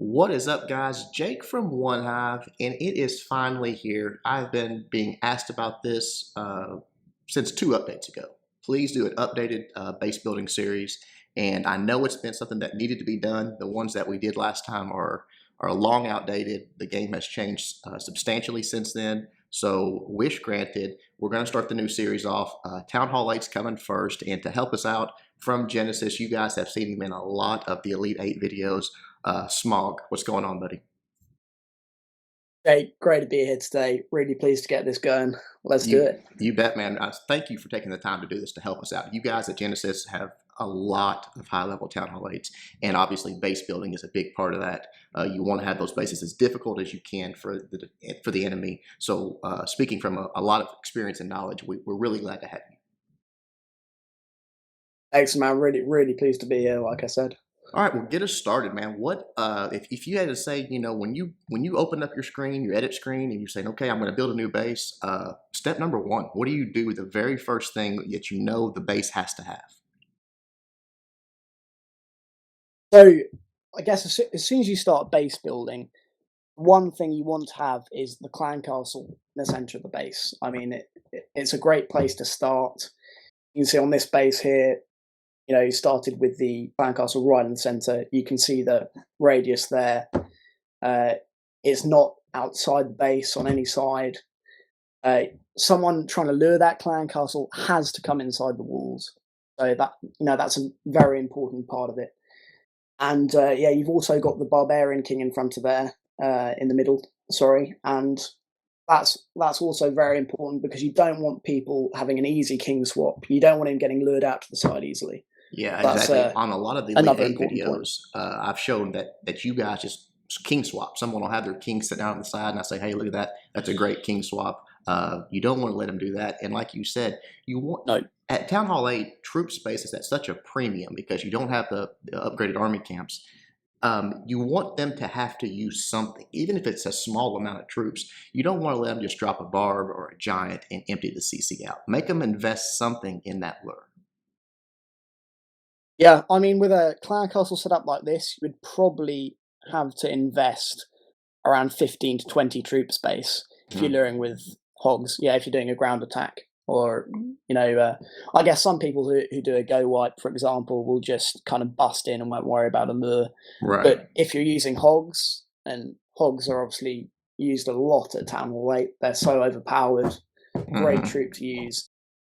What is up, guys? Jake from One Hive, and it is finally here. I've been being asked about this since 2 updates ago. Please do an updated base building series, and I know it's been something that needed to be done. The ones that we did last time are long outdated. The game has changed substantially since then. So, wish granted. We're going to start the new series off. Town Hall 8's coming first, and to help us out from Genesis, you guys have seen him in a lot of the Elite 8 videos. Smog, what's going on, buddy? Hey, great to be here today. Really pleased to get this going. Let's do it. You bet, man. Thank you for taking the time to do this to help us out. You guys at Genesis have a lot of high-level Town Hall 8s, and obviously base building is a big part of that. You want to have those bases as difficult as you can for the enemy. So speaking from a lot of experience and knowledge, we're really glad to have you. Thanks, man. Really pleased to be here, like I said. All right, well, get us started, man. What if you had to say, when you open up your screen, your edit screen, and you're saying, okay, I'm going to build a new base. Step number one, what do you do with the very first thing that you know the base has to have? So, I guess as soon as you start base building, one thing you want to have is the clan castle in the center of the base. I mean, it's a great place to start. You can see on this base here, you started with the clan castle right in the center. You can see the radius there. It's not outside the base on any side. Someone trying to lure that clan castle has to come inside the walls. So that's a very important part of it. And you've also got the barbarian king in front of there, in the middle. Sorry, and that's also very important because you don't want people having an easy king swap. You don't want him getting lured out to the side easily. Yeah, That's exactly. On a lot of the Elite another 8 important point. videos, I've shown that you guys just king swap. Someone will have their king sit down on the side, and I say, hey, look at that. That's a great king swap. You don't want to let them do that. And like you said, you want No, at Town Hall 8, troop space is at such a premium because you don't have the upgraded army camps. You want them to have to use something, even if it's a small amount of troops. You don't want to let them just drop a barb or a giant and empty the CC out. Make them invest something in that lure. yeah, I mean, with a clan castle set up like this, you would probably have to invest around 15 to 20 troop space if you're Mm. luring with hogs. Yeah, if you're doing a ground attack, or I guess some people who do a go wipe, for example, will just kind of bust in and won't worry about a lure. Right. But if you're using hogs, and hogs are obviously used a lot at Town Hall 8, they're so overpowered, great Hmm. troop to use.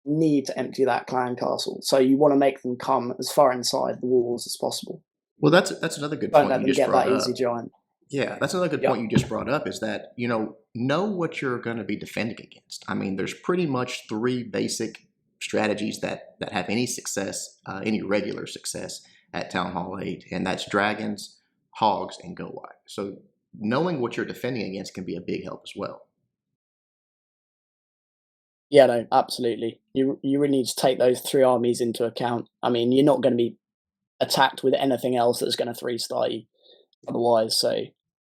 Need to empty that clan castle, so you want to make them come as far inside the walls as possible. Well, that's another good Don't point let you them just get brought that easy up. giant. Yeah, that's another good point Yep. you just brought up is that, know what you're going to be defending against. I mean, there's pretty much three basic strategies that have any success, any regular success at Town Hall 8, and that's dragons, hogs, and go wide. So knowing what you're defending against can be a big help as well. Yeah, no, absolutely. You really need to take those three armies into account. I mean, you're not going to be attacked with anything else that's going to three-star you otherwise. So,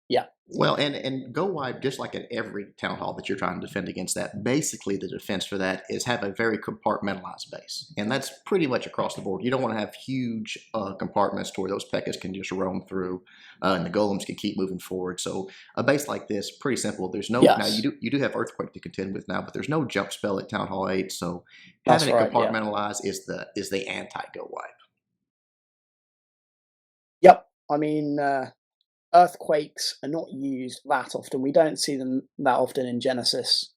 yeah, Well, and go wide, just like at every town hall that you're trying to defend against that, basically the defense for that is have a very compartmentalized base. And that's pretty much across the board. You don't want to have huge compartments to where those pekkas can just roam through and the golems can keep moving forward. So a base like this, pretty simple. There's no, now yes, you do have Earthquake to contend with now, but there's no jump spell at Town Hall 8. So that's having it right. Yeah, compartmentalized is the anti-go wide. yep. I mean, earthquakes are not used that often. We don't see them that often in Genesis.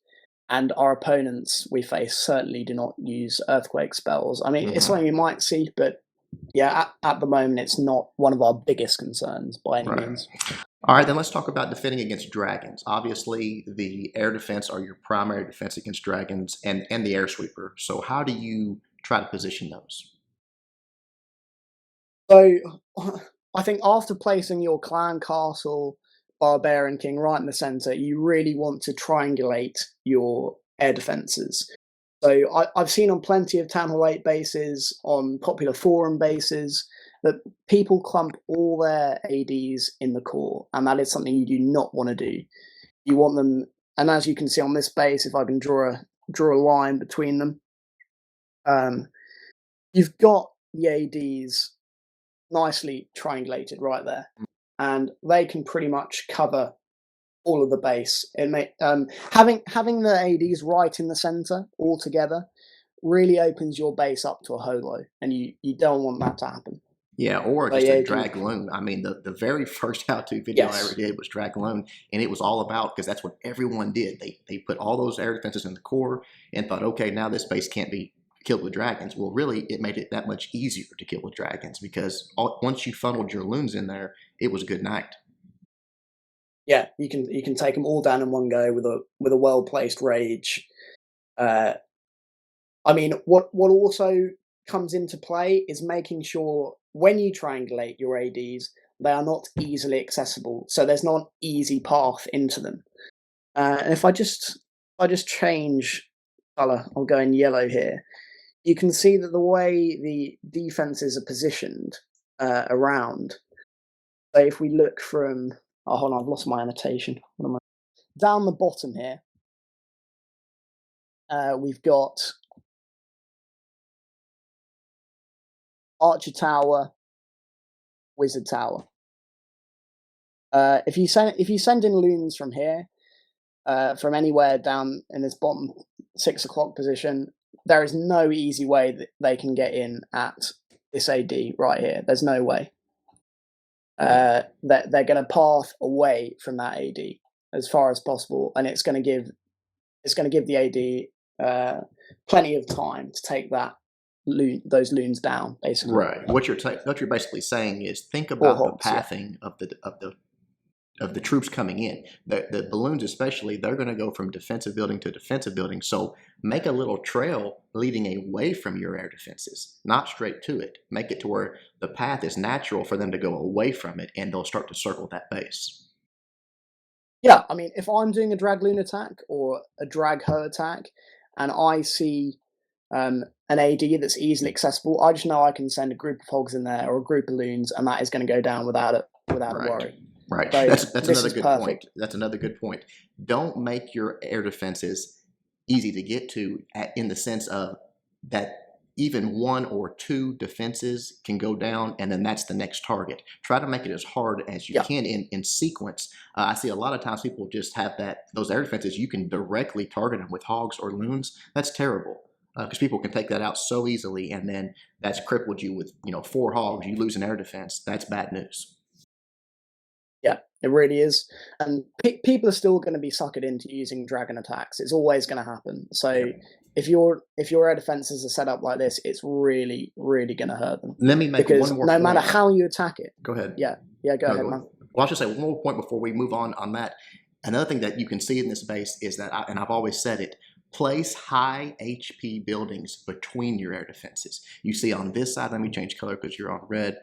And our opponents we face certainly do not use earthquake spells. I mean, it's Hmm. something you might see, but yeah, at the moment, it's not one of our biggest concerns by any Right. means. All right, then let's talk about defending against dragons. Obviously, the air defense are your primary defense against dragons and the air sweeper. So how do you try to position those? So, I think after placing your clan castle, barbarian king right in the center, you really want to triangulate your air defenses. So I've seen on plenty of Town Hall 8 bases, on popular forum bases, that people clump all their ADs in the core, and that is something you do not want to do. You want them, and as you can see on this base, if I can draw a line between them, um, you've got the ADs nicely triangulated right there. and they can pretty much cover all of the base. It may having the ADs right in the center all together really opens your base up to a holo, and you don't want that to happen. Yeah, or But just yeah, a drag loon. I mean, the very first how-to video I ever yes, did was drag loon, and it was all about, because that's what everyone did. They put all those air defenses in the core and thought, okay, now this base can't be killed with dragons. Well, really, it made it that much easier to kill with dragons because once you funneled your loons in there, it was good night. yeah, you can take them all down in one go with a well placed rage. Uh, I mean, what also comes into play is making sure when you triangulate your ADs, they are not easily accessible. So there's not an easy path into them. And if I just change color, I'll go in yellow here. You can see that the way the defenses are positioned around. So if we look from, oh hold on, I've lost my annotation. What am I? Down the bottom here, we've got Archer Tower, Wizard Tower. If you send in loons from here, from anywhere down in this bottom 6 o'clock position, there is no easy way that they can get in at this AD right here. There's no way. They're going to path away from that AD as far as possible, and it's going to give the AD plenty of time to take those loons down, basically. Right. What you're basically saying is think Or about the hogs, yeah. pathing of the troops coming in. The balloons especially, they're going to go from defensive building to defensive building. So make a little trail leading away from your air defenses, not straight to it. Make it to where the path is natural for them to go away from it, and they'll start to circle that base. Yeah, I mean, if I'm doing a drag loon attack or a drag her attack, and I see an AD that's easily accessible, I just know I can send a group of hogs in there or a group of loons, and that is going to go down without a worry. Right. So that's this another is good perfect. point. That's another good point. Don't make your air defenses easy to get to in the sense of that even one or two defenses can go down, and then that's the next target. Try to make it as hard as you Yeah. can in sequence. I see a lot of times people just have those air defenses. You can directly target them with hogs or loons. That's terrible because people can take that out so easily, and then that's crippled you with 4 hogs. You lose an air defense. That's bad news. Yeah, it really is. And people are still going to be suckered into using dragon attacks. It's always going to happen. So Yep. if your air defenses are set up like this, it's really, really going to hurt them. Let me make because one more no point. matter how you attack it. Go ahead. Yeah, go ahead, man. Well, I should say one more point before we move on that. Another thing that you can see in this base is that, and I've always said it, place high HP buildings between your air defenses. You see on this side, let me change color because you're on red.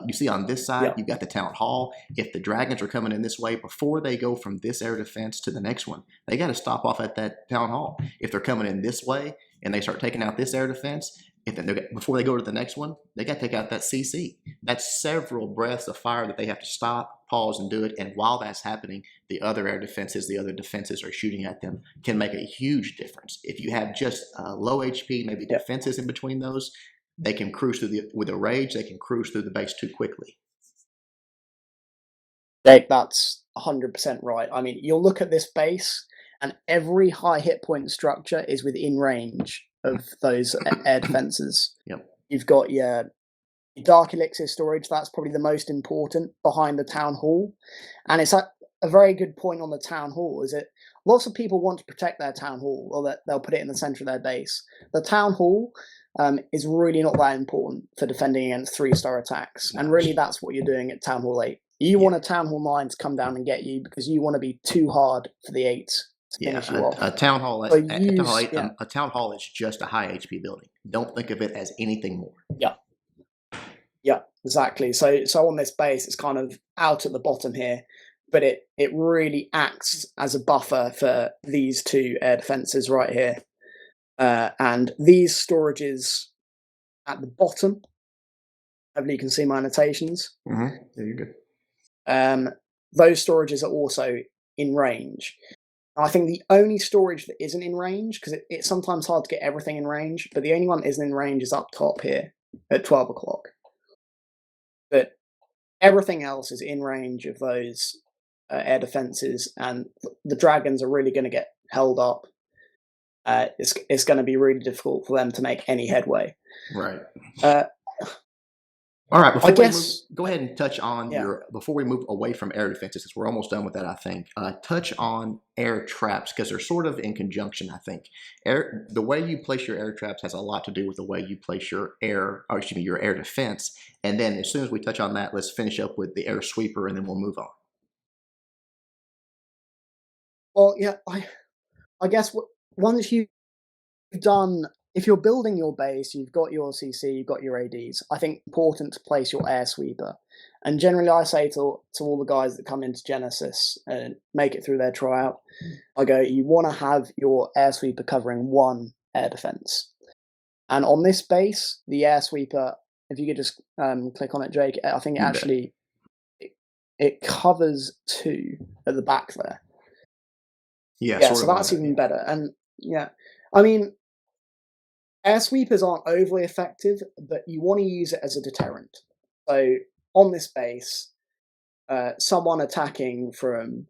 You see on this side, you've got the town hall. If the dragons are coming in this way, before they go from this air defense to the next one, they got to stop off at that town hall. If they're coming in this way and they start taking out this air defense, before they go to the next one, they got to take out that CC. That's several breaths of fire that they have to stop, pause, and do it. And while that's happening, the other air defenses, the other defenses are shooting at them, can make a huge difference. If you have just low HP, maybe defenses in between those, they can cruise through with a rage. They can cruise through the base too quickly. Jake, that's 100% right. I mean, you'll look at this base, and every high hit point structure is within range of those air defenses. Yep. You've got your dark elixir storage. That's probably the most important behind the town hall, and it's a very good point on the town hall. Is that lots of people want to protect their town hall, or that they'll put it in the center of their base. The town hall is really not that important for defending against 3-star attacks, and really that's what you're doing at Town Hall 8. You want a Town Hall 9 to come down and get you because you want to be too hard for the 8 to finish you off. A town hall, So a town hall is just a high HP building. Don't think of it as anything more. Yeah, exactly. So on this base, it's kind of out at the bottom here, but it really acts as a buffer for these 2 air defenses right here. And these storages at the bottom, hopefully you can see my annotations. Mm-hmm. Yeah, you're good. Those storages are also in range. I think the only storage that isn't in range, because it's sometimes hard to get everything in range, but the only one that isn't in range is up top here at 12 o'clock. But Everything else is in range of those air defenses, and the dragons are really going to get held up. It's going to be really difficult for them to make any headway. Right. Uh, All right, I before we move, guess, go ahead and touch on yeah. before we move away from air defenses, 'cause we're almost done with that, I think. Touch on air traps, because they're sort of in conjunction, I think. The way you place your air traps has a lot to do with the way you place your your air defense. And then as soon as we touch on that, let's finish up with the air sweeper, and then we'll move on. Well, yeah. I guess once you've done, if you're building your base, you've got your CC, you've got your ADs. I think it's important to place your air sweeper. And generally, I say to all the guys that come into Genesis and make it through their tryout, I go, you want to have your air sweeper covering one air defense. And on this base, the air sweeper, if you could just click on it, Jake, I think it actually it covers two at the back there. Yeah, so that's even better. And yeah, I mean, air sweepers aren't overly effective, but you want to use it as a deterrent. So on this base, someone attacking from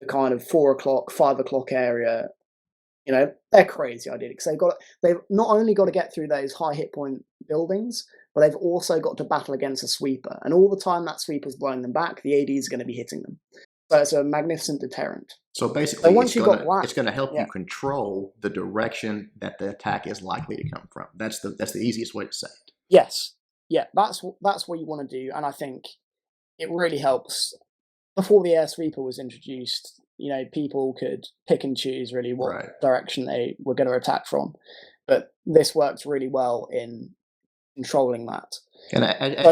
the kind of 4 o'clock, 5 o'clock area, they're crazy ideally, because they've not only got to get through those high hit point buildings, but they've also got to battle against a sweeper. And all the time that sweeper's blowing them back, the AD is going to be hitting them. So it's a magnificent deterrent. So basically, once it's going to help you control the direction that the attack is likely to come from. That's the easiest way to say it. Yes, yeah, that's what you want to do, and I think it really helps. Before the air sweeper was introduced, people could pick and choose really what direction they were going to attack from, but this works really well in controlling that. And as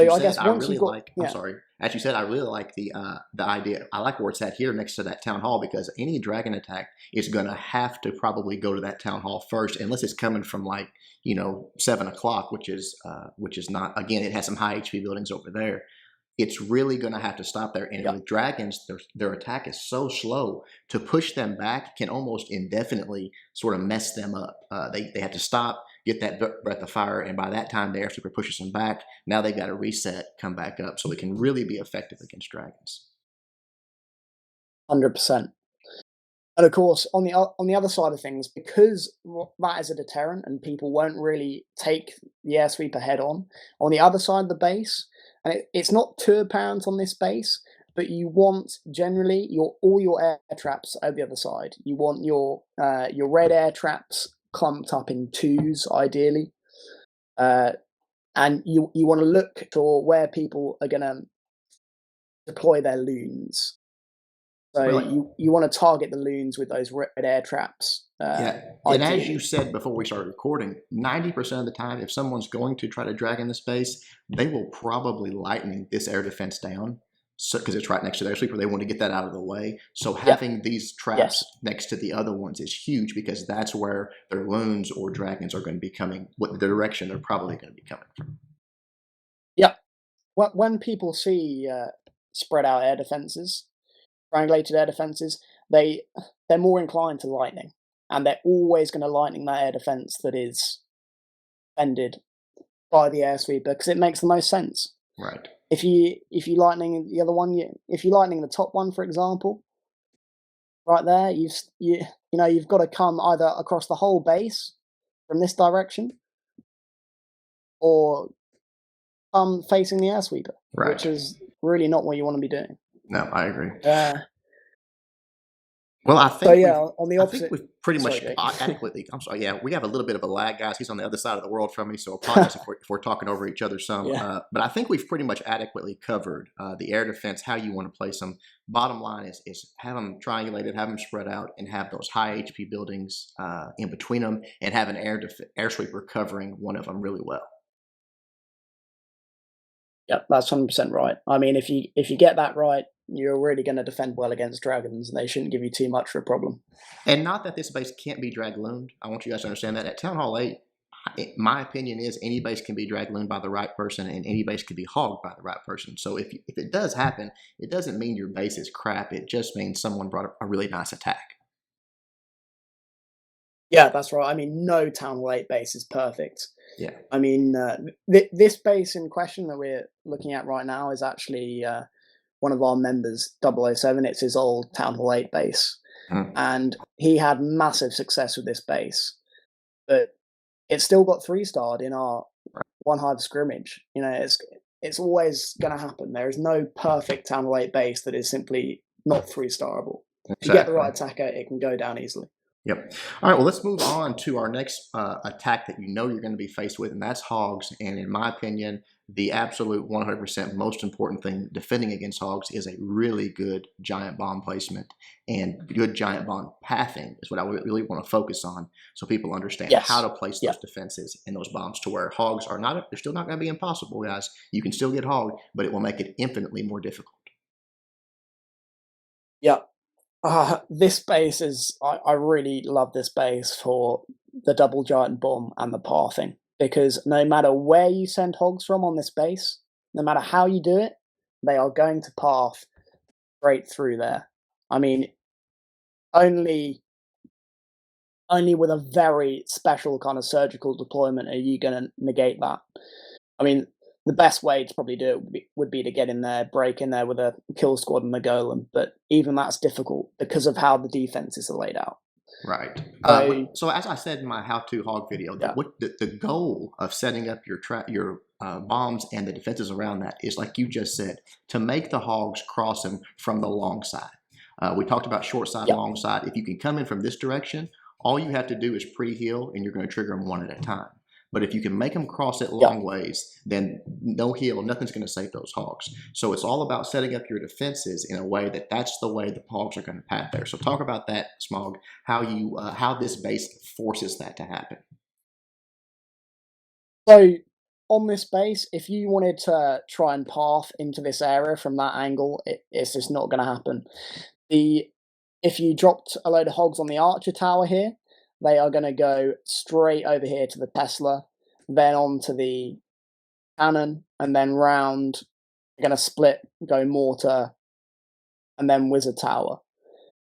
you said, I really like the idea. I like where it's at here next to that town hall, because any dragon attack is going to have to probably go to that town hall first, unless it's coming from 7 o'clock, which is not. Again, it has some high HP buildings over there. It's really going to have to stop there. And with dragons, their attack is so slow, to push them back can almost indefinitely sort of mess them up. They have to stop, get that breath of fire, and by that time the air sweeper pushes them back. Now they've got to reset, come back up, so it can really be effective against dragons. 100%. And of course, on the other side of things, because that is a deterrent and people won't really take the air sweeper head on the other side of the base, and it's not too apparent on this base, but you want generally all your air traps over the other side. You want your red air traps clumped up in twos, ideally, and you want to look for where people are going to deploy their loons. So you want to target the loons with those red air traps. And as you said before we started recording, 90% of the time, if someone's going to try to drag in the space, they will probably lightning this air defense down, because it's right next to their sweeper. They want to get that out of the way. So having these traps next to the other ones is huge, because that's where their loons or dragons are going to be coming, what the direction they're probably going to be coming from. Yeah. When people see spread out air defenses, triangulated air defenses, they're more inclined to lightning, and they're always going to lightning that air defense that is defended by the air sweeper, because it makes the most sense. Right. If you lightning the other one, if you lightning the top one, for example, right there, you've got to come either across the whole base from this direction, or come facing the air sweeper, which is really not what you want to be doing. No, I agree. Well, I think on the opposite, I think we've pretty much adequately. I'm sorry. Yeah, we have a little bit of a lag, guys. He's on the other side of the world from me, so apologize if we're talking over each other some. But I think we've pretty much adequately covered the air defense, how you want to place them. Bottom line is have them triangulated, have them spread out, and have those high HP buildings in between them, and have an air sweeper covering one of them really well. Yep, that's 100% right. I mean, if you get that right, you're really going to defend well against dragons, and they shouldn't give you too much of a problem. And not that this base can't be drag-looned. I want you guys to understand that. At Town Hall 8, my opinion is any base can be drag-looned by the right person, and any base can be hogged by the right person. So if it does happen, it doesn't mean your base is crap. It just means someone brought a really nice attack. Yeah, that's right. I mean, no Town Hall 8 base is perfect. Yeah. I mean, this base in question that we're looking at right now is actually one of our members, 007. It's his old Town Hall 8 base. Mhm. And he had massive success with this base. But it's still got 3-starred in our Right. one hive scrimmage. You know, it's always going to happen. There is no perfect Town Hall 8 base that is simply not 3-starable. If you get the Exactly. right attacker, it can go down easily. Yep. All right. Well, let's move on to our next attack that you know you're going to be faced with, and that's hogs. And in my opinion, the absolute 100% most important thing defending against hogs is a really good giant bomb placement, and good giant bomb pathing is what I really want to focus on, so people understand how Yes. to place Yeah. those defenses and those bombs to where hogs are not. They're still not going to be impossible, guys. You can still get hogged, but it will make it infinitely more difficult. Yeah. This base is I really love this base for the double giant bomb and the pathing, because no matter where you send hogs from on this base, no matter how you do it, they are going to path straight through there. I mean, only only with a very special kind of surgical deployment are you going to negate that. I mean, the best way to probably do it would be to get in there, break in there with a kill squad and a golem, but even that's difficult because of how the defenses are laid out. Right. So So as I said in my how-to hog video, yeah, the goal of setting up your bombs and the defenses around that is, like you just said, to make the hogs cross them from the long side. We talked about short side, yeah, long side. If you can come in from this direction, all you have to do is pre-heal, and you're going to trigger them one at a time. But if you can make them cross it yeah. long ways, then no heal, nothing's going to save those hogs. So it's all about setting up your defenses in a way that that's the way the hogs are going to path there. So talk about that, Smog, how this base forces that to happen. So on this base, if you wanted to try and path into this area from that angle, it's just not going to happen. If you dropped a load of hogs on the archer tower here, they are going to go straight over here to the Tesla, then onto the cannon, and then round. They're going to split, go mortar, and then wizard tower.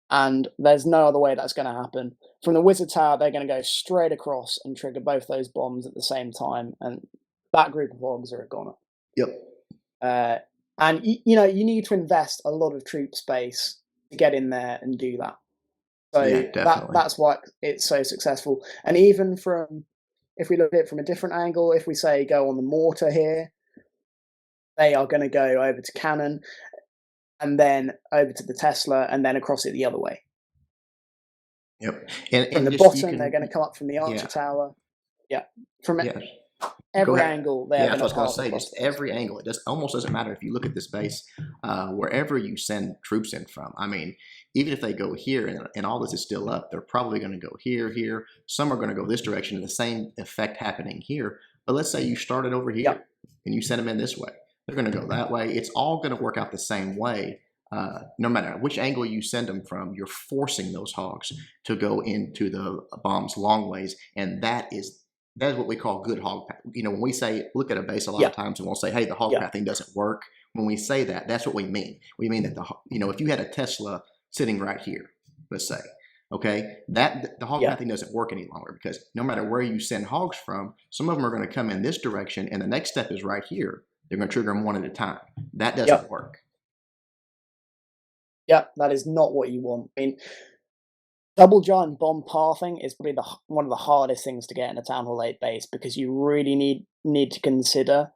And there's no other way that's going to happen. From the wizard tower, they're going to go straight across and trigger both those bombs at the same time, and that group of hogs are a goner. Yep. And you know, you need to invest a lot of troop space to get in there and do that. Yeah, So definitely. that's why it's so successful. And even from, if we look at it from a different angle, if we say go on the mortar here, they are going to go over to cannon and then over to the Tesla and then across it the other way. Yep. From And the just you bottom, they're can, going to come up from the archer yeah, tower. Yeah, from yeah. Go every ahead. angle, they Yeah, are that's going to what I was path going to say. across Just the base. every angle. It almost doesn't matter if you look at this base, wherever you send troops in from. I mean, even if they go here and all this is still up, they're probably going to go here, here. Some are going to go this direction, and the same effect happening here. But let's say you started over Yeah, here and you send them in this way. They're going to go that way. It's all going to work out the same way. No matter which angle you send them from, you're forcing those hogs to go into the bombs long ways, and that is what we call good hog path. You know, when we say look at a base a lot yeah, of times and we'll say, hey, the hog yeah, pathing doesn't work. When we say that, that's what we mean. We mean that if you had a Tesla sitting right here, let's say, okay, that the hog yeah, pathing doesn't work any longer, because no matter where you send hogs from, some of them are going to come in this direction, and the next step is right here. They're going to trigger them one at a time. That yeah, doesn't work. yeah. That is not what you want. I mean, double giant bomb pathing is probably one of the hardest things to get in a Town Hall 8 base, because you really need to consider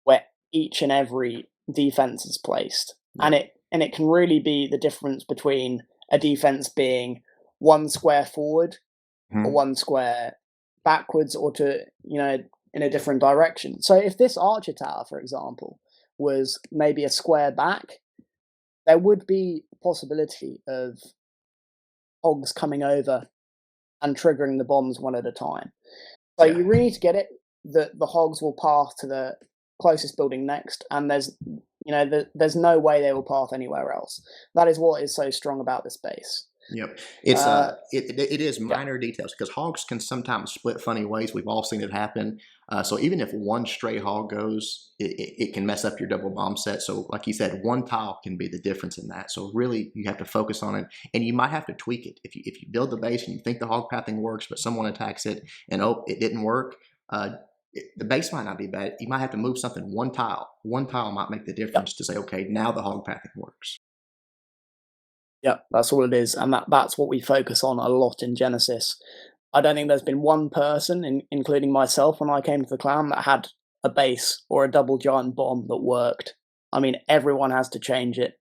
where each and every defense is placed, Yeah. and it can really be the difference between a defense being one square forward or Mhm. one square backwards, or to, you know, in a different direction. So if this archer tower, for example, was maybe a square back, there would be a possibility of hogs coming over and triggering the bombs one at a time. So Yeah. you really need to get it that the hogs will path to the closest building next, and there's no way they will path anywhere else. That is what is so strong about this base. Yep. It's Uh, it is yeah, minor details, because hogs can sometimes split funny ways. We've all seen it happen. So even if one stray hog goes, it can mess up your double bomb set. So like you said, one tile can be the difference in that. So really, you have to focus on it, and you might have to tweak it. If you build the base and you think the hog pathing works, but someone attacks it and oh, it didn't work. The base might not be bad. You might have to move something one tile. One tile might make the difference to say, okay, now the hog pathing works. Yeah, that's all it is, and that's what we focus on a lot in Genesis. I don't think there's been one person, including myself, when I came to the clan, that had a base or a double giant bomb that worked. I mean, everyone has to change it.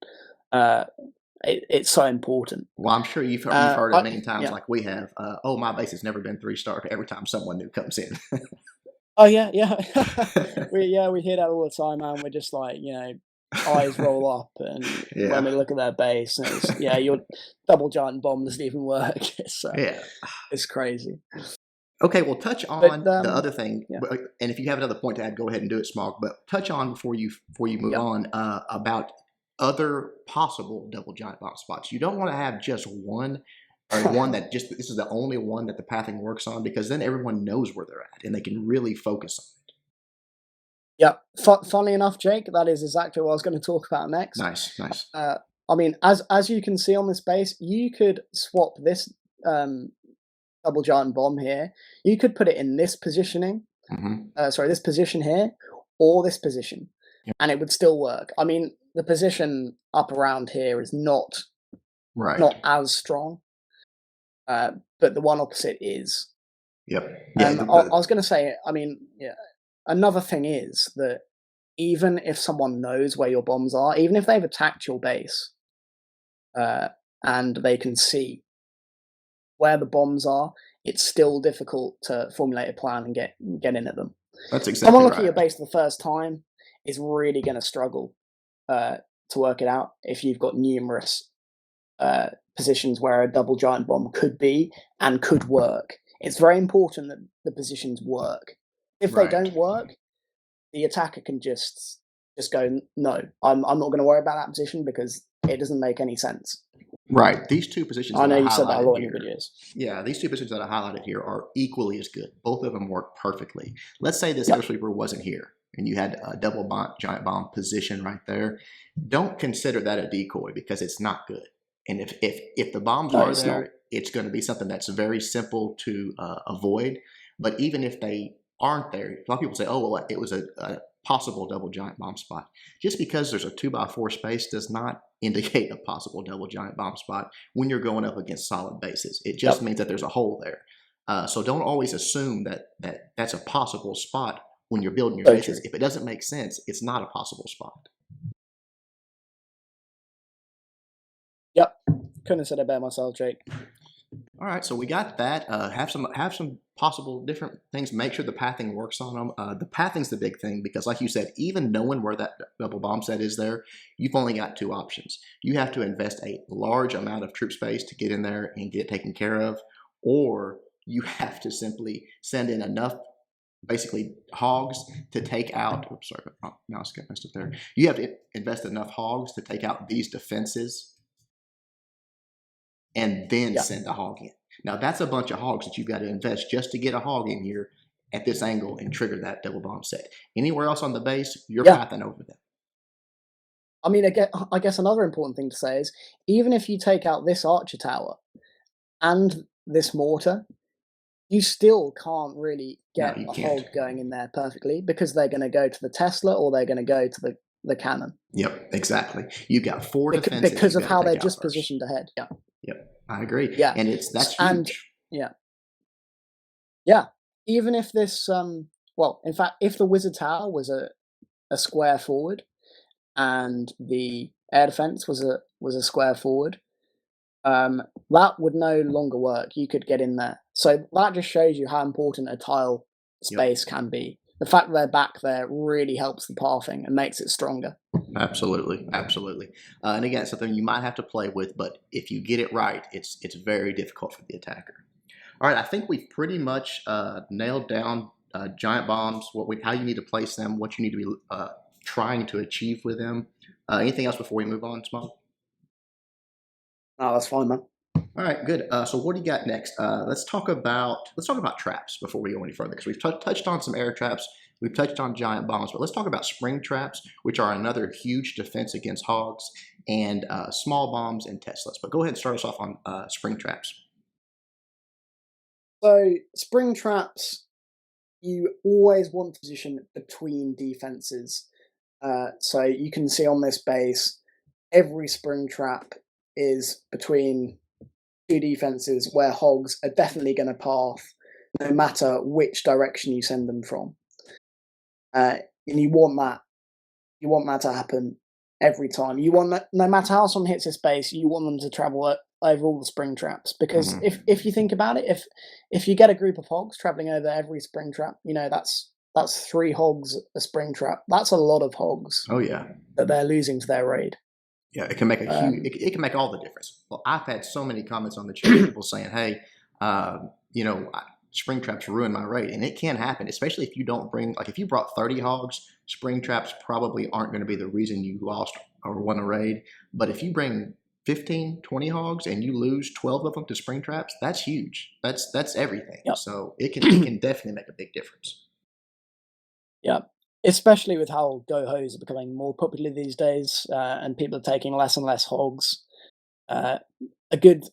It's so important. Well, I'm sure you've heard it many times, Yeah. like we have. Oh, my base has never been 3-star. Every time someone new comes in. Oh yeah, yeah. we hear that all the time, man. We're just like, eyes roll up, and Yeah. when we look at their base, and it's, your double giant bomb doesn't even work. Yeah. It's crazy. Okay, well, touch on the other thing, yeah. and if you have another point to add, go ahead and do it, Smog. But touch on before you move on about other possible double giant bomb spots. You don't want to have just one, or one that just this is the only one that the pathing works on, because then everyone knows where they're at and they can really focus on it. Yeah, funnily enough, Jake, that is exactly what I was going to talk about next. Nice, nice. I mean, as you can see on this base, you could swap this double giant bomb here. You could put it in this positioning. This position here, or this position, and it would still work. I mean, the position up around here is not as strong, but the one opposite is. Yep. And I was going to say, I mean, another thing is that even if someone knows where your bombs are, even if they've attacked your base, and they can see where the bombs are, it's still difficult to formulate a plan and get in at them. That's exactly Someone looking at your base for the first time is really going to struggle to work it out if you've got numerous positions where a double giant bomb could be and could work. It's very important that the positions work. If they don't work, the attacker can just go, no, I'm not going to worry about that position because it doesn't make any sense. Right. These two positions I know you said that a lot in your videos. Yeah, these two positions that I highlighted here are equally as good. Both of them work perfectly. Let's say this air sweeper wasn't here and you had a double giant bomb position right there. Don't consider that a decoy because it's not good. And if the bombs are there, it's going to be something that's very simple to avoid. But even if they aren't there, a lot of people say, oh, well, it was a possible double giant bomb spot. Just because there's a 2x4 space does not indicate a possible double giant bomb spot when you're going up against solid bases. It just means that there's a hole there. So don't always assume that that's a possible spot when you're building your bases. If it doesn't make sense, it's not a possible spot. Yep. Couldn't have said it better myself, Jake. All right, so we got that. Have some possible different things. Make sure the pathing works on them. The pathing's the big thing because, like you said, even knowing where that double bomb set is there, you've only got two options. You have to invest a large amount of troop space to get in there and get it taken care of, or you have to simply send in enough, basically, hogs to take out. Oops, sorry, my mouse got messed up there. You have to invest enough hogs to take out these defenses and then send a hog in. Now, that's a bunch of hogs that you've got to invest just to get a hog in here at this angle and trigger that double bomb set. Anywhere else on the base, you're pathing over them. I mean, I guess another important thing to say is, even if you take out this archer tower and this mortar, you still can't really get a hog going in there perfectly because they're going to go to the Tesla or they're going to go to the cannon. Yep, exactly. You got four defenses because of how they're just positioned ahead. Yeah. Yep, I agree. Yeah, and that's huge. And yeah. Even if this, well, in fact, if the wizard tower was a square forward, and the air defense was a square forward, that would no longer work. You could get in there. So that just shows you how important a tile space can be. The fact that they're back there really helps the pathing and makes it stronger. Absolutely, absolutely. And again, something you might have to play with, but if you get it right, it's very difficult for the attacker. All right, I think we've pretty much nailed down giant bombs, how you need to place them, what you need to be trying to achieve with them. Anything else before we move on, Smog? Oh, that's fine, man. All right, good. So what do you got next? Let's talk about traps before we go any further, because we've touched on some air traps, we've touched on giant bombs, but let's talk about spring traps, which are another huge defense against hogs, and small bombs and Teslas. But go ahead and start us off on spring traps. So spring traps you always want to position between defenses. So you can see on this base, every spring trap is between two defenses where hogs are definitely going to path, no matter which direction you send them from. And you want that to happen every time. You want that, no matter how someone hits this base, you want them to travel over all the spring traps. Because if you think about it, if you get a group of hogs traveling over every spring trap, that's 3 hogs a spring trap. That's a lot of hogs. Oh yeah, that they're losing to their raid. Yeah, it can make a huge. It can make all the difference. Well, I've had so many comments on the chat, people saying, "Hey, spring traps ruin my raid," and it can happen, especially if you don't bring. Like if you brought 30 hogs, spring traps probably aren't going to be the reason you lost or won a raid. But if you bring 15, 20 hogs and you lose 12 of them to spring traps, that's huge. That's everything. Yep. So it can definitely make a big difference. Yeah. Especially with how go-hos are becoming more popular these days, and people are taking less and less hogs. A good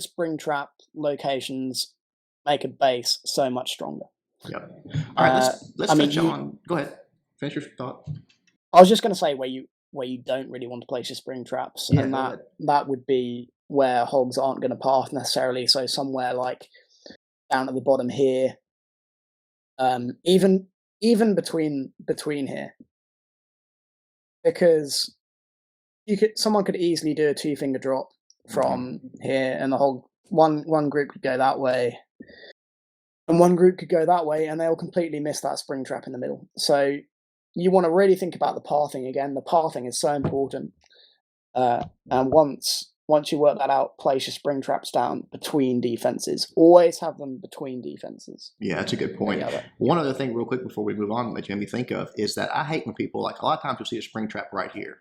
spring trap locations make a base so much stronger. Yep. All right, let's touch on. Go ahead. Finish your thought. I was just going to say where you don't really want to place your spring traps, and that would be where hogs aren't going to path necessarily. So somewhere like down at the bottom here, even between here, because someone could easily do a 2-finger drop from here, and the whole one group could go that way, and one group could go that way, and they'll completely miss that spring trap in the middle. So you want to really think about the pathing again. The pathing is so important, and once you work that out, place your spring traps down between defenses. Always have them between defenses. Yeah, that's a good point. One other thing real quick before we move on that you made me think of is that I hate when people, like a lot of times you'll see a spring trap right here.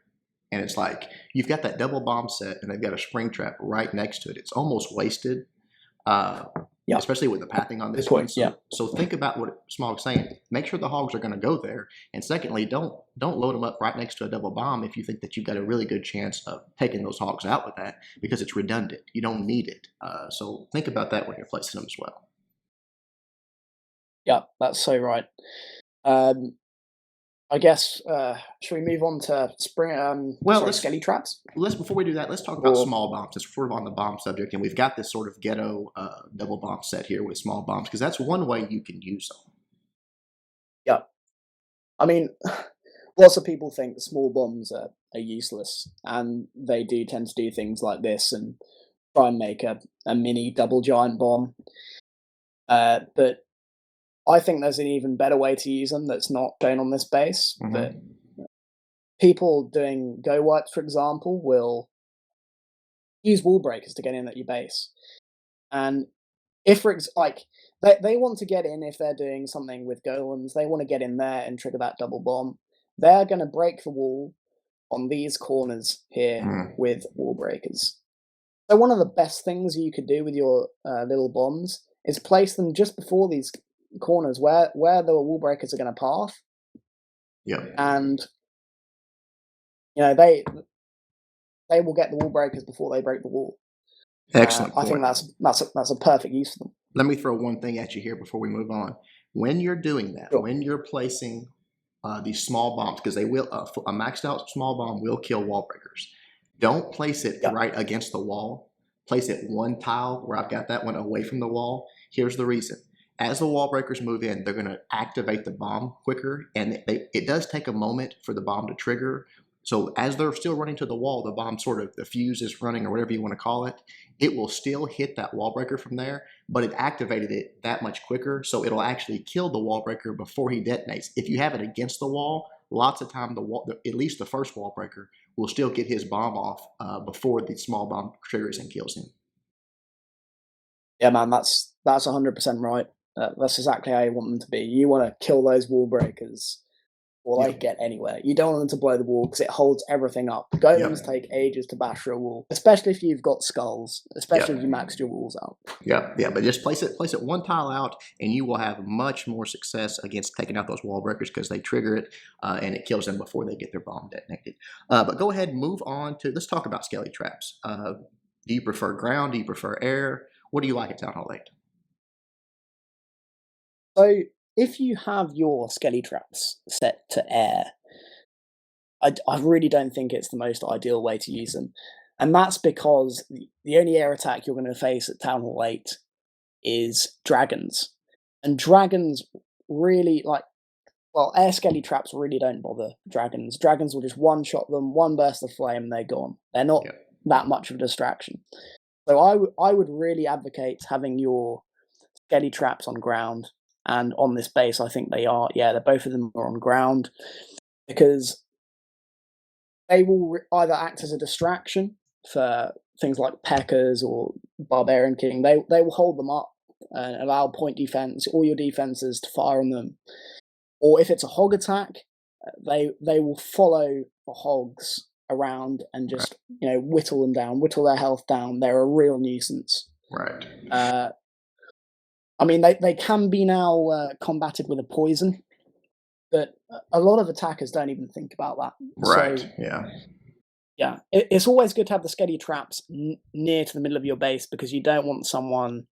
And it's like you've got that double bomb set and they've got a spring trap right next to it. It's almost wasted, especially with the pathing on this one. So think about what Smog's saying. Make sure the hogs are going to go there. And secondly, don't load them up right next to a double bomb if you think that you've got a really good chance of taking those hogs out with that, because it's redundant. You don't need it. So think about that when you're placing them as well. Yeah, that's so right. I guess, should we move on to Scaly Traps? Before we do that, let's talk about small bombs. It's sort of on the bomb subject, and we've got this sort of ghetto double bomb set here with small bombs, because that's one way you can use them. Yeah. I mean, lots of people think small bombs are useless, and they do tend to do things like this and try and make a mini double giant bomb. But I think there's an even better way to use them that's not shown on this base. But people doing go wipes, for example, will use wall breakers to get in at your base. And if they want to get in, if they're doing something with golems, they want to get in there and trigger that double bomb. They're going to break the wall on these corners here with wall breakers. So one of the best things you could do with your little bombs is place them just before these corners where the wall breakers are going to path. Yeah. And they will get the wall breakers before they break the wall. Excellent. I think that's a perfect use for them. Let me throw one thing at you here before we move on. When you're doing that, when you're placing these small bombs, because they will a maxed out small bomb will kill wall breakers. Don't place it right against the wall. Place it one tile where I've got that one away from the wall. Here's the reason. As the wall breakers move in, they're going to activate the bomb quicker, and it does take a moment for the bomb to trigger. So as they're still running to the wall, the bomb sort of, the fuse is running or whatever you want to call it, it will still hit that wall breaker from there, but it activated it that much quicker, so it'll actually kill the wall breaker before he detonates. If you have it against the wall, lots of time at least the first wall breaker will still get his bomb off before the small bomb triggers and kills him. Yeah, man, that's 100% right. That's exactly how you want them to be. You want to kill those wall breakers before they get anywhere. You don't want them to blow the wall because it holds everything up. Golems take ages to bash through a wall, especially if you've got skulls, especially if you maxed your walls out. Yeah, but just place it one tile out, and you will have much more success against taking out those wall breakers because they trigger it and it kills them before they get their bomb detonated. But go ahead and move on to, let's talk about Scaly Traps. Do you prefer ground? Do you prefer air? What do you like at Town Hall 8? So if you have your Scaly Traps set to air, I really don't think it's the most ideal way to use them. And that's because the only air attack you're going to face at Town Hall 8 is dragons. And dragons really, well, air Scaly Traps really don't bother dragons. Dragons will just one-shot them, one burst of flame, and they're gone. They're not that much of a distraction. So I would really advocate having your Scaly Traps on ground. And on this base, I think they are. Yeah, both of them are on ground. Because they will either act as a distraction for things like Peckers or Barbarian King. They will hold them up and allow point defense, all your defenses to fire on them. Or if it's a hog attack, they will follow the hogs around and just whittle them down, whittle their health down. They're a real nuisance. Right. I mean, they can be now combated with a poison, but a lot of attackers don't even think about that. Right. So, yeah. It's always good to have the Scaly Traps near to the middle of your base because you don't want someone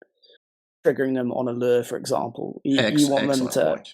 triggering them on a lure, for example. You want them to. Point.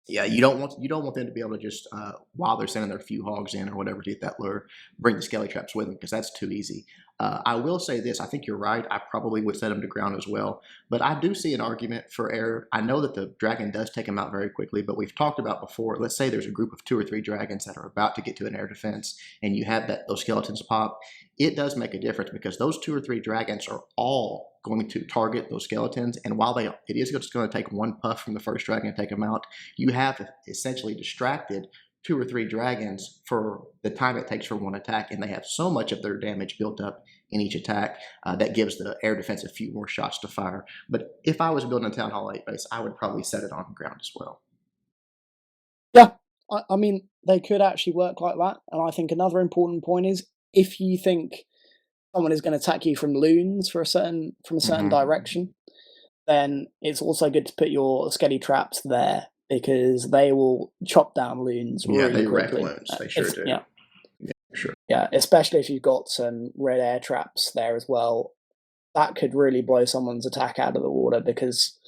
Yeah, you don't want them to be able to just while they're sending their few hogs in or whatever to get that lure, bring the Scaly Traps with them because that's too easy. I will say this: I think you're right. I probably would set them to ground as well, but I do see an argument for air. I know that the dragon does take them out very quickly, but we've talked about before. Let's say there's a group of 2 or 3 dragons that are about to get to an air defense, and you have those skeletons pop. It does make a difference because those 2 or 3 dragons are all going to target those skeletons, and while it is just going to take one puff from the first dragon to take them out, you have essentially distracted 2 or 3 dragons for the time it takes for one attack, and they have so much of their damage built up in each attack that gives the air defense a few more shots to fire. But if I was building a Town Hall 8 base, I would probably set it on the ground as well. Yeah, I mean, they could actually work like that, and I think another important point is if you think someone is going to attack you from loons from a certain direction, then it's also good to put your Scaly Traps there because they will chop down loons really they wreck quickly. loons. They sure do. Yeah, sure. Yeah, especially if you've got some red air traps there as well. That could really blow someone's attack out of the water because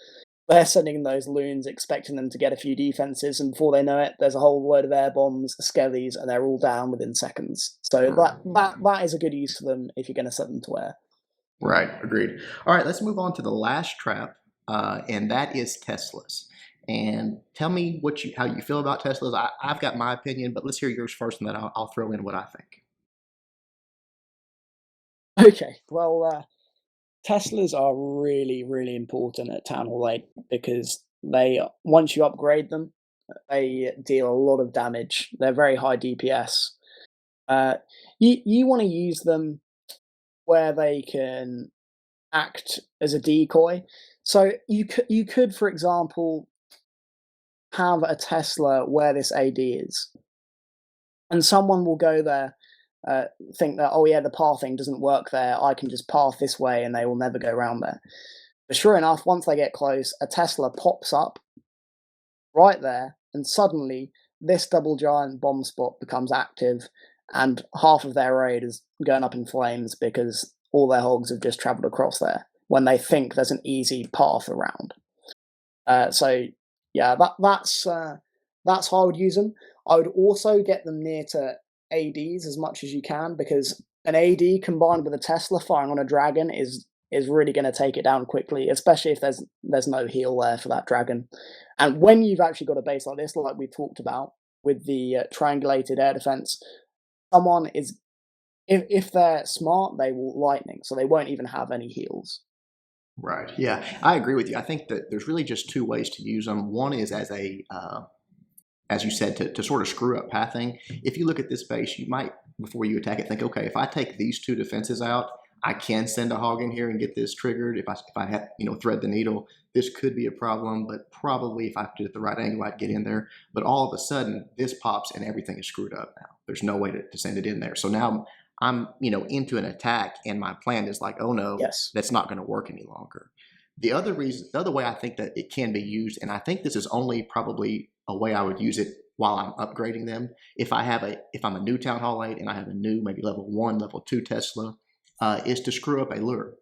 they're sending those loons expecting them to get a few defenses, and before they know it, there's a whole load of air bombs, skellies, and they're all down within seconds. So that is a good use for them if you're going to set them to air. Right, agreed. All right, let's move on to the last trap, and that is Teslas. And tell me how you feel about Teslas. I've got my opinion, but let's hear yours first, and then I'll throw in what I think. Okay, well, Teslas are really, really important at Town Hall 8 because once you upgrade them, they deal a lot of damage. They're very high DPS. You want to use them where they can act as a decoy. So you could, for example, have a Tesla where this AD is, and someone will go there, think that, oh yeah, the pathing doesn't work there, I can just path this way and they will never go around there. But sure enough, once they get close, a Tesla pops up right there, and suddenly this double giant bomb spot becomes active, and half of their raid is going up in flames because all their hogs have just travelled across there when they think there's an easy path around. So yeah, that's how I would use them. I would also get them near to ADs as much as you can, because an AD combined with a Tesla firing on a dragon is really going to take it down quickly, especially if there's no heal there for that dragon. And when you've actually got a base like this, like we talked about with the triangulated air defense, someone is, if they're smart, they will lightning, so they won't even have any heals. Right. Yeah, I agree with you. I think that there's really just 2 ways to use them. One is as a as you said, to sort of screw up pathing. If you look at this base, you might, before you attack it, think, okay, if I take these 2 defenses out, I can send a hog in here and get this triggered. If I have, thread the needle, this could be a problem, but probably if I did it at the right angle, I'd get in there. But all of a sudden, this pops and everything is screwed up now. There's no way to send it in there. So now I'm, into an attack, and my plan is like, oh no, that's not going to work any longer. The other way I think that it can be used, and I think this is only probably a way I would use it while I'm upgrading them. If I'm a new Town Hall 8 and I have a new maybe level 1, level 2 Tesla, is to screw up a lure.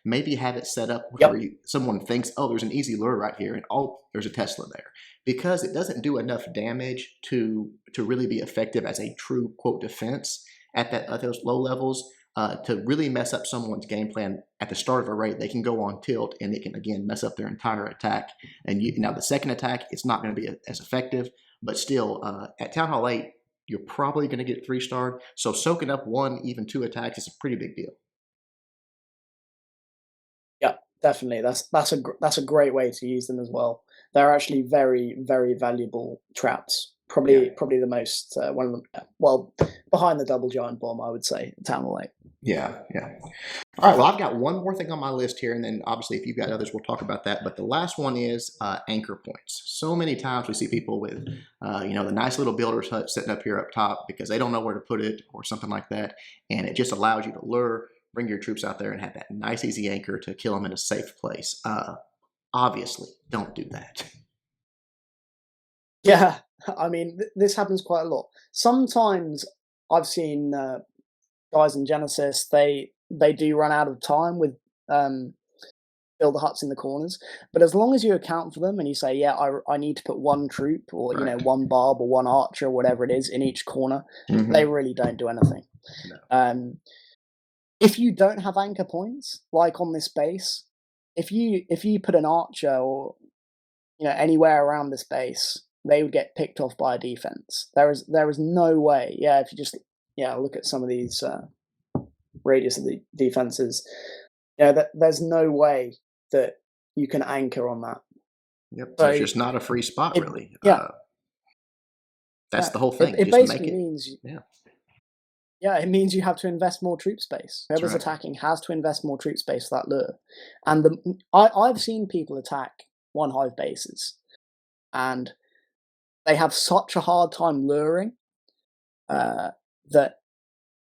Maybe have it set up Yep. where someone thinks, oh, there's an easy lure right here, and oh, there's a Tesla there, because it doesn't do enough damage to really be effective as a true quote defense at those low levels. To really mess up someone's game plan at the start of a raid, they can go on tilt and it can again mess up their entire attack. And now the second attack, it's not going to be as effective, but still at Town Hall 8, you're probably going to get 3-starred. So soaking up 1, even 2 attacks is a pretty big deal. Yeah, definitely. That's a great way to use them as well. They're actually very, very valuable traps. Probably the most one of them. Well, behind the double giant bomb, I would say, Town Hall 8. Yeah. All right. Well, I've got one more thing on my list here, and then obviously, if you've got others, we'll talk about that. But the last one is anchor points. So many times we see people with, the nice little builder's hut sitting up here up top because they don't know where to put it or something like that, and it just allows you to lure, bring your troops out there, and have that nice, easy anchor to kill them in a safe place. Obviously, don't do that. Yeah, I mean, this happens quite a lot. Sometimes I've seen guys in Genesis, they do run out of time with build the huts in the corners, but as long as you account for them and you say, yeah, I need to put 1 troop or Right. 1 barb or 1 archer or whatever it is in each corner, they really don't do anything. No. If you don't have anchor points, like on this base, if you put an archer or anywhere around this base, they would get picked off by a defense. There is no way. Yeah, if you just look at some of these radius of the defenses, there's no way that you can anchor on that. Yep. So There's just not a free spot, really. Yeah. That's the whole thing. It Just basically make it. means Yeah. Yeah, it means you have to invest more troop space. Whoever's right. attacking has to invest more troop space for that lure. And I've seen people attack 1 hive bases, and they have such a hard time luring that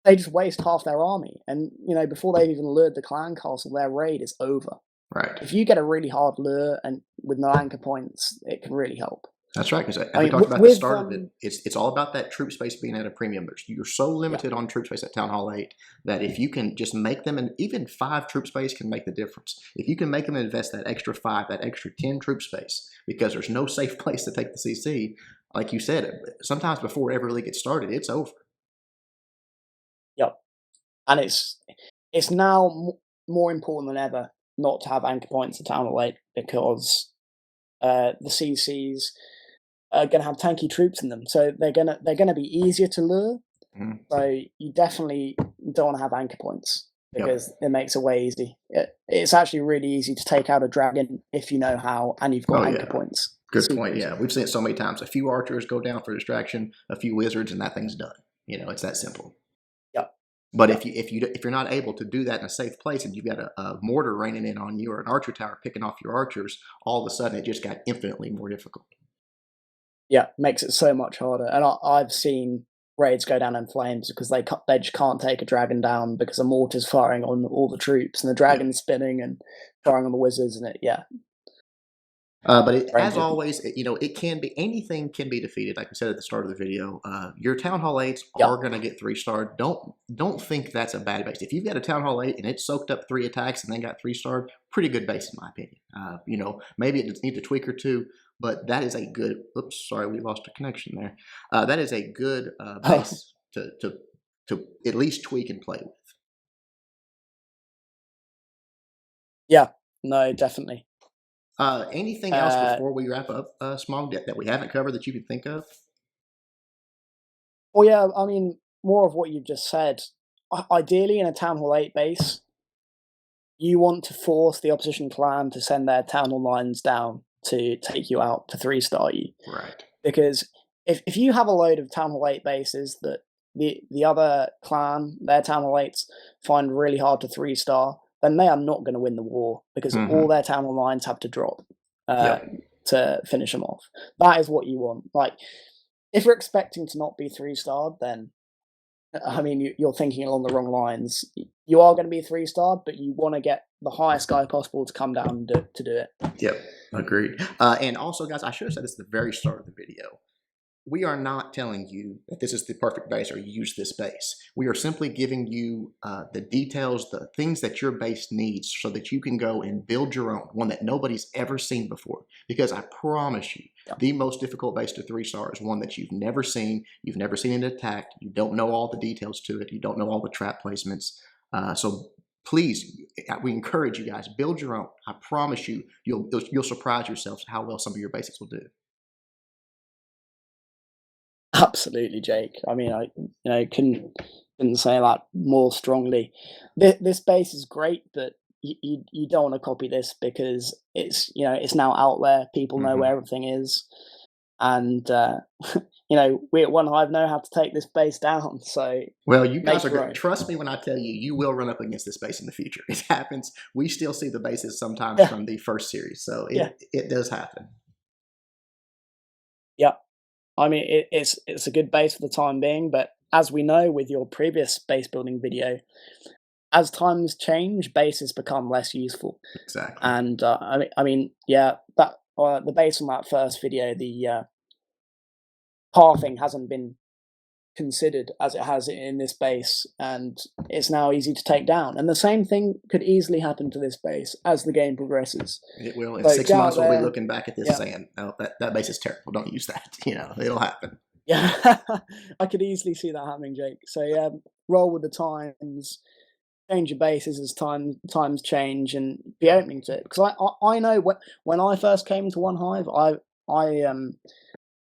they just waste half their army. And before they've even lured the clan castle, their raid is over. Right. If you get a really hard lure and with no anchor points, it can really help. That's right, because I we mean, talked about the start of it. It's all about that troop space being at a premium. You're so limited on troop space at Town Hall 8 that if you can just make them, and even 5 troop space can make the difference. If you can make them invest that extra 5, that extra 10 troop space, because there's no safe place to take the CC, like you said, sometimes before it ever really gets started, it's over. Yep. And it's now more important than ever not to have anchor points at Town Hall 8, because the CCs are going to have tanky troops in them, so they're gonna be easier to lure. Mhm. So you definitely don't want to have anchor points, because it makes it way easy. It's actually really easy to take out a dragon if you know how and you've got anchor points. Good point. Yeah, we've seen it so many times. A few archers go down for distraction, a few wizards, and that thing's done. It's that simple. Yep. But if you're not able to do that in a safe place, and you've got a mortar raining in on you or an archer tower picking off your archers, all of a sudden it just got infinitely more difficult. Yeah, makes it so much harder. And I've seen raids go down in flames because they just can't take a dragon down because a mortar's firing on all the troops and the dragon's spinning and firing on the wizards, and But as always, it can be, anything can be defeated. Like I said at the start of the video, your Town Hall 8s are going to get 3-starred. Don't think that's a bad base. If you've got a Town Hall 8 and it soaked up 3 attacks and then got 3-starred, pretty good base in my opinion. Maybe it needs a tweak or 2, but that is a good. Oops, sorry, we lost a connection there. That is a good base to at least tweak and play with. Yeah, no, definitely. Anything else before we wrap up, Smog, that we haven't covered that you can think of? Well, yeah, I mean, more of what you've just said. Ideally, in a Town Hall 8 base, you want to force the opposition clan to send their Town Hall 9s down to take you out, to 3-star you. Right. Because if you have a load of Town Hall 8 bases that the other clan, their Town Hall 8s, find really hard to 3-star, then they are not going to win the war, because all their Town Hall 9s have to drop to finish them off. That is what you want. Like, if you're expecting to not be 3-starred, then, I mean, you're thinking along the wrong lines. You are going to be 3-starred, but you want to get the highest guy possible to come down to do it. Yep, agreed. And also, guys, I should have said this at the very start of the video. we are not telling you that this is the perfect base or use this base. We are simply giving you the details, the things that your base needs so that you can go and build your own, one that nobody's ever seen before. Because I promise you, the most difficult base to 3-star is one that you've never seen it attacked, you don't know all the details to it, you don't know all the trap placements. So please, we encourage you guys, build your own. I promise you, you'll surprise yourselves how well some of your basics will do. Absolutely, Jake. I mean, I couldn't say that more strongly. This base is great, but you don't want to copy this because it's now out there. People know where everything is, and we at One Hive know how to take this base down. So well, you guys are good. Trust me when I tell you, you will run up against this base in the future. It happens. We still see the bases sometimes from the first series, so it does happen. Yeah. I mean, it's a good base for the time being, but as we know with your previous base building video, as times change, bases become less useful. Exactly. And I mean, yeah, that the base on that first video, the pathing hasn't been considered as it has in this base, and it's now easy to take down. And the same thing could easily happen to this base as the game progresses. It will. In 6 months, we'll be looking back at this saying, "No, that base is terrible. Don't use that." It'll happen. Yeah, I could easily see that happening, Jake. So yeah, roll with the times, change your bases as times change, and be opening to it. Because I know when I first came to One Hive,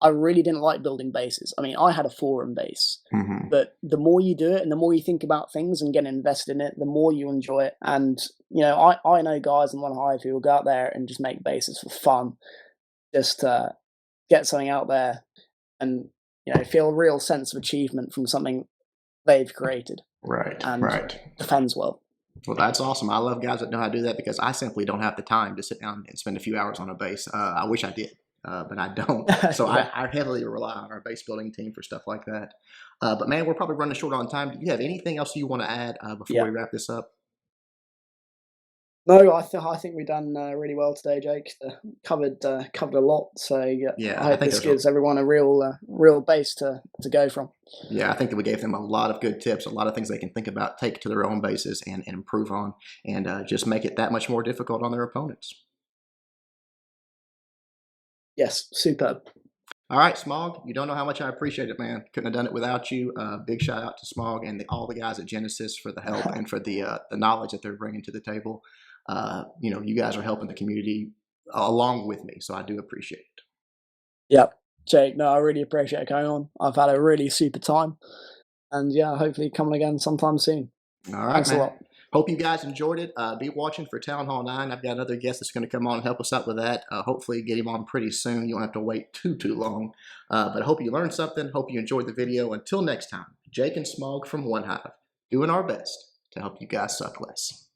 I really didn't like building bases. I mean, I had a forum base, but the more you do it and the more you think about things and get invested in it, the more you enjoy it. And, I know guys in One Hive who will go out there and just make bases for fun, just to get something out there and, feel a real sense of achievement from something they've created. Right, and right. Defends well. Well, that's awesome. I love guys that know how to do that because I simply don't have the time to sit down and spend a few hours on a base. I wish I did. But I don't. So I heavily rely on our base building team for stuff like that. But man, we're probably running short on time. Do you have anything else you want to add before we wrap this up? No, I think we've done really well today, Jake. Covered a lot. So I hope this gives everyone a real base to go from. Yeah, I think that we gave them a lot of good tips, a lot of things they can think about, take to their own bases and improve on, and just make it that much more difficult on their opponents. Yes, superb. All right, Smog, you don't know how much I appreciate it, man. Couldn't have done it without you. Big shout out to Smog and all the guys at Genesis for the help and for the knowledge that they're bringing to the table. You guys are helping the community along with me, so I do appreciate it. Yep, Jake, no, I really appreciate it going on. I've had a really super time, and yeah, hopefully coming again sometime soon. All right, thanks a lot. Hope you guys enjoyed it. Be watching for Town Hall 9. I've got another guest that's going to come on and help us out with that. Hopefully get him on pretty soon. You don't have to wait too long. But I hope you learned something. Hope you enjoyed the video. Until next time, Jake and Smog from One Hive, doing our best to help you guys suck less.